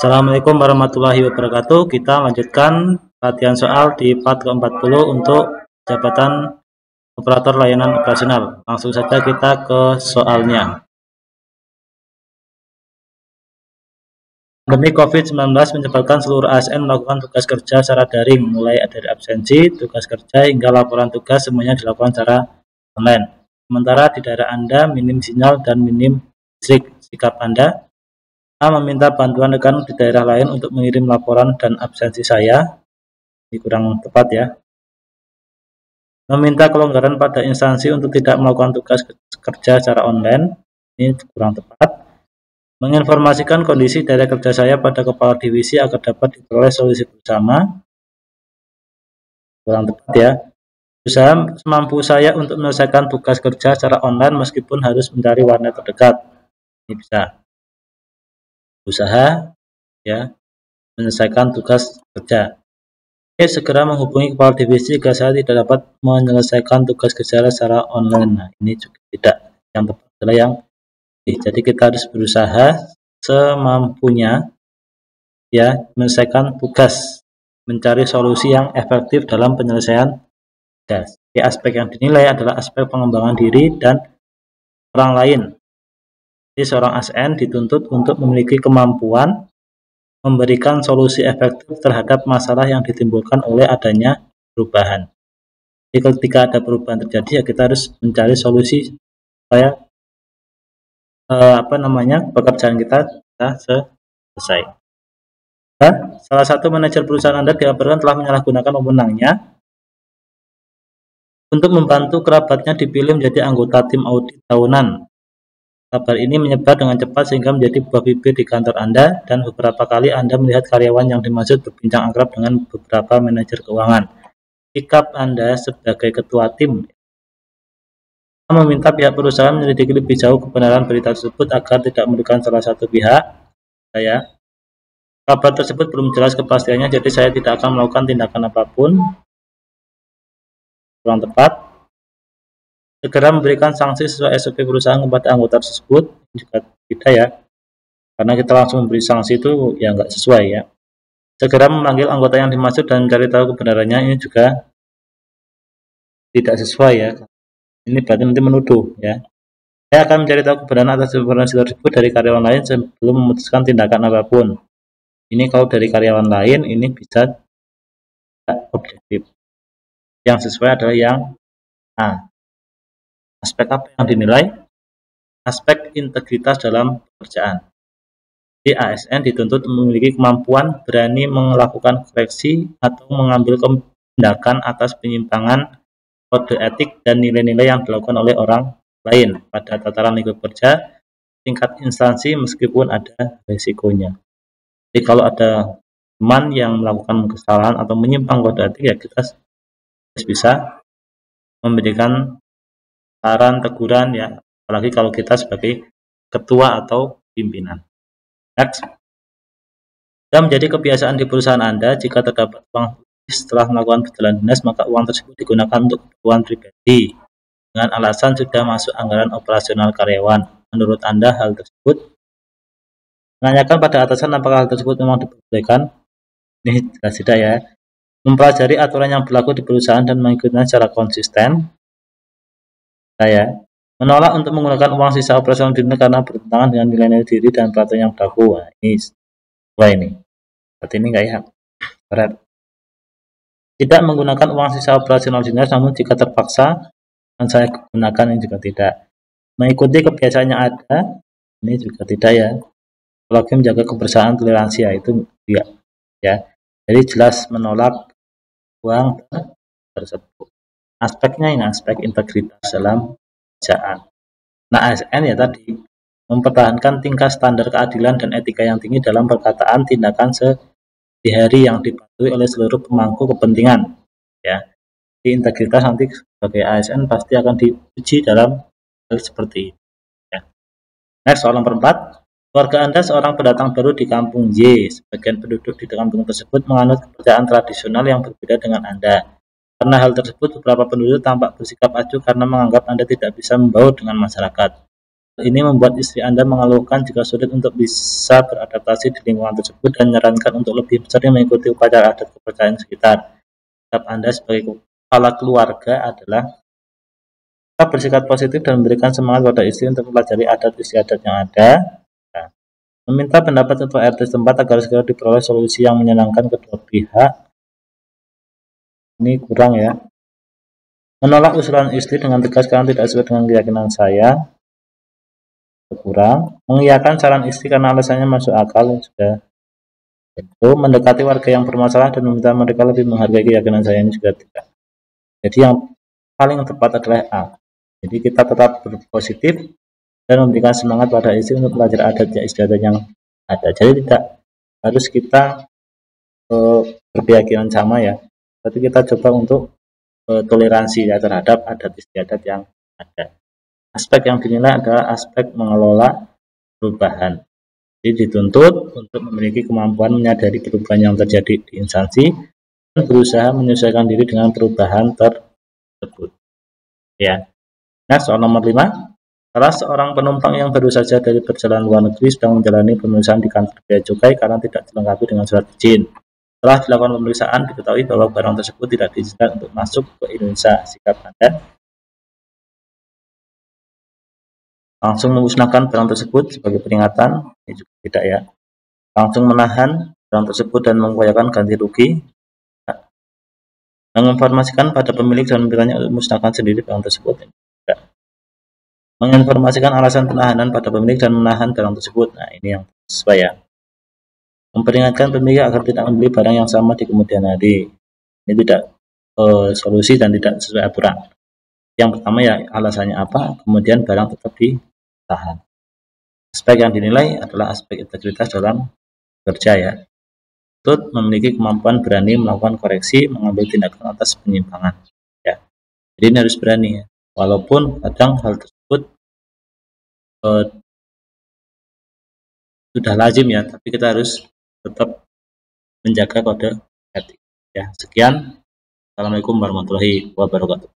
Assalamualaikum warahmatullahi wabarakatuh. Kita lanjutkan latihan soal di part ke-40 untuk jabatan operator layanan operasional. Langsung saja kita ke soalnya. Pandemi COVID-19 menyebabkan seluruh ASN melakukan tugas kerja secara daring, mulai dari absensi, tugas kerja, hingga laporan tugas semuanya dilakukan secara online. Sementara di daerah Anda minim sinyal dan minim listrik. Sikap Anda: A. Meminta bantuan rekan di daerah lain untuk mengirim laporan dan absensi saya. Ini kurang tepat ya. Meminta kelonggaran pada instansi untuk tidak melakukan tugas kerja secara online. Ini kurang tepat. Menginformasikan kondisi daerah kerja saya pada kepala divisi agar dapat diperoleh solusi bersama. Kurang tepat ya. Usaha semampu saya untuk menyelesaikan tugas kerja secara online meskipun harus mencari warnet terdekat. Ini bisa. Usaha ya menyelesaikan tugas kerja. Segera menghubungi kepala divisi jika saya tidak dapat menyelesaikan tugas kerja secara online. Nah, ini juga tidak. Yang tepat adalah yang jadi kita harus berusaha semampunya ya menyelesaikan tugas, mencari solusi yang efektif dalam penyelesaian tugas. Aspek yang dinilai adalah aspek pengembangan diri dan orang lain. Jadi seorang ASN dituntut untuk memiliki kemampuan memberikan solusi efektif terhadap masalah yang ditimbulkan oleh adanya perubahan. Jadi ketika ada perubahan terjadi ya kita harus mencari solusi supaya pekerjaan kita selesai. Salah satu manajer perusahaan Anda dilaporkan telah menyalahgunakan wewenangnya untuk membantu kerabatnya dipilih menjadi anggota tim audit tahunan. Kabar ini menyebar dengan cepat sehingga menjadi buah bibir di kantor Anda, dan beberapa kali Anda melihat karyawan yang dimaksud berbincang akrab dengan beberapa manajer keuangan. Sikap Anda sebagai ketua tim: meminta pihak perusahaan menyelidiki lebih jauh kebenaran berita tersebut agar tidak merugikan salah satu pihak. Kabar tersebut belum jelas kepastiannya, jadi saya tidak akan melakukan tindakan apapun. Kurang tepat. Segera memberikan sanksi sesuai SOP perusahaan kepada anggota tersebut. Juga tidak ya, karena kita langsung memberi sanksi itu ya nggak sesuai ya. Segera memanggil anggota yang dimaksud dan mencari tahu kebenarannya. Ini juga tidak sesuai ya, ini berarti nanti menuduh ya. Saya akan mencari tahu kebenaran atas informasi tersebut dari karyawan lain sebelum memutuskan tindakan apapun. Ini kalau dari karyawan lain ini bisa tidak objektif. Yang sesuai adalah yang A. Aspek apa yang dinilai? Aspek integritas dalam pekerjaan. Di ASN dituntut memiliki kemampuan berani melakukan koreksi atau mengambil tindakan atas penyimpangan kode etik dan nilai-nilai yang dilakukan oleh orang lain pada tataran lingkup kerja tingkat instansi meskipun ada resikonya. Jadi kalau ada teman yang melakukan kesalahan atau menyimpang kode etik ya kita harus bisa memberikan saran, teguran ya, apalagi kalau kita sebagai ketua atau pimpinan. Next. Dan menjadi kebiasaan di perusahaan Anda, jika terdapat uang setelah melakukan perjalanan dinas, maka uang tersebut digunakan untuk kebutuhan pribadi dengan alasan sudah masuk anggaran operasional karyawan. Menurut Anda hal tersebut? Menanyakan pada atasan apakah hal tersebut memang diperbolehkan. Ini jelas tidak ya. Mempelajari aturan yang berlaku di perusahaan dan mengikutinya secara konsisten. Saya menolak untuk menggunakan uang sisa operasional diri karena bertentangan dengan nilai-nilai diri dan peraturan yang berlaku. Ini berarti ini enggak ya? Berat. Tidak menggunakan uang sisa operasional dinas, namun jika terpaksa dan saya gunakan, ini juga tidak. Mengikuti kebiasaan yang ada, ini juga tidak ya. Apalagi menjaga kebersamaan toleransi ya, itu tidak ya. Jadi jelas menolak uang tersebut. Aspeknya ini aspek integritas dalam pekerjaan. Nah, ASN ya tadi mempertahankan tingkat standar keadilan dan etika yang tinggi dalam perkataan tindakan sehari-hari yang dipatuhi oleh seluruh pemangku kepentingan ya. Di integritas nanti sebagai ASN pasti akan diuji dalam hal seperti ini ya. Next, soal nomor 4. Keluarga Anda seorang pendatang baru di kampung Y. Sebagian penduduk di kampung tersebut menganut kepercayaan tradisional yang berbeda dengan Anda. Karena hal tersebut, beberapa penduduk tampak bersikap acuh karena menganggap Anda tidak bisa membaur dengan masyarakat. Ini membuat istri Anda mengeluhkan jika sulit untuk bisa beradaptasi di lingkungan tersebut dan menyarankan untuk lebih sering mengikuti upacara adat kepercayaan sekitar. Sikap Anda sebagai kepala keluarga adalah tetap bersikap positif dan memberikan semangat pada istri untuk mempelajari adat istiadat yang ada. Nah, meminta pendapat ketua RT setempat agar segera diperoleh solusi yang menyenangkan kedua pihak. Ini kurang ya. Menolak usulan istri dengan tegas karena tidak sesuai dengan keyakinan saya. Kurang. Mengiyakan saran istri karena alasannya masuk akal. Sudah. Itu mendekati warga yang bermasalah dan meminta mereka lebih menghargai keyakinan saya, ini juga tidak. Jadi yang paling tepat adalah A. Jadi kita tetap berpositif dan memberikan semangat pada istri untuk belajar adat istiadat yang ada. Jadi tidak harus kita berkeyakinan sama ya, tapi kita coba untuk toleransi ya terhadap adat istiadat yang ada. Aspek yang dinilai adalah aspek mengelola perubahan. Jadi dituntut untuk memiliki kemampuan menyadari perubahan yang terjadi di instansi dan berusaha menyesuaikan diri dengan perubahan tersebut. Ya. Nah, soal nomor 5. Salah seorang penumpang yang baru saja dari perjalanan luar negeri sedang menjalani pemeriksaan di kantor bea cukai karena tidak dilengkapi dengan surat izin. Setelah dilakukan pemeriksaan, diketahui bahwa barang tersebut tidak diizinkan untuk masuk ke Indonesia. Sikap Anda? Langsung memusnahkan barang tersebut sebagai peringatan? Ini juga tidak ya. Langsung menahan barang tersebut dan mengupayakan ganti rugi? Menginformasikan pada pemilik dan memberikannya untuk memusnahkan sendiri barang tersebut? Tidak. Menginformasikan alasan penahanan pada pemilik dan menahan barang tersebut? Nah, ini yang sesuai ya. Memperingatkan pemilik agar tidak membeli barang yang sama di kemudian hari. Ini tidak solusi dan tidak sesuai aturan. Yang pertama ya alasannya apa, kemudian barang tetap ditahan. Aspek yang dinilai adalah aspek integritas dalam kerja ya. Tuntut memiliki kemampuan berani melakukan koreksi, mengambil tindakan atas penyimpangan. Ya. Jadi ini harus berani ya. Walaupun kadang hal tersebut sudah lazim ya, tapi kita harus tetap menjaga kode etik. Ya, sekian. Assalamualaikum warahmatullahi wabarakatuh.